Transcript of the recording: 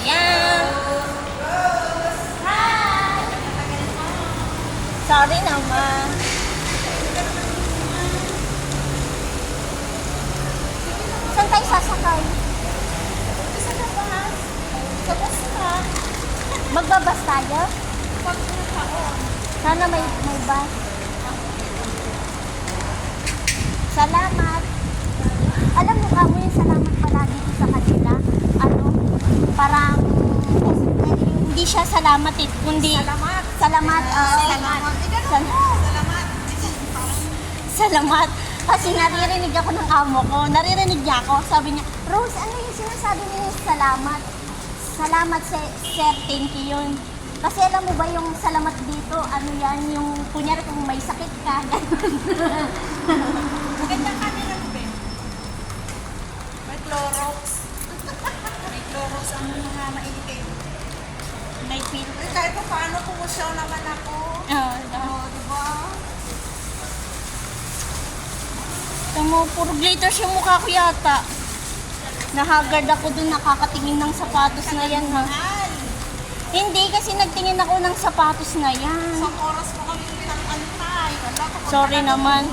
Ayan. Hi! Sorry naman. Saan tayo sasakay? Sa labas. Sa bus ka. Magbabas tayo? Pag taon. Sana may bus. Salamat. Alam mo ka mo yung salamat palagi ko sa kanila. Ano? Parang hindi siya salamat eh. Kundi salamat. Salamat. Salamat. Salamat. Salamat. Kasi naririnig ako ng amo ko. Naririnig niya ako. Sabi niya, Rose, ano yung sinasabi niya yung salamat? Salamat, sir. Thank you yun. Kasi alam mo ba yung salamat dito, ano yan, yung kunyari kung may sakit ka, gano'n. Magandang kanila mo, Ben. May Clorox. May Clorox ang mga maitim. May feel. Eh, kahit pa paano pumusyaw naman ako. Oo, Diba? Tamo, puro glitters yung mukha ko yata. Nahagard ako dun, nakakatingin ng sapatos na yan, ha? Mahal. Hindi, kasi nagtingin ako ng sapatos na yan. Isang oras mo kami pinag-antay. Wala ka. Sorry naman.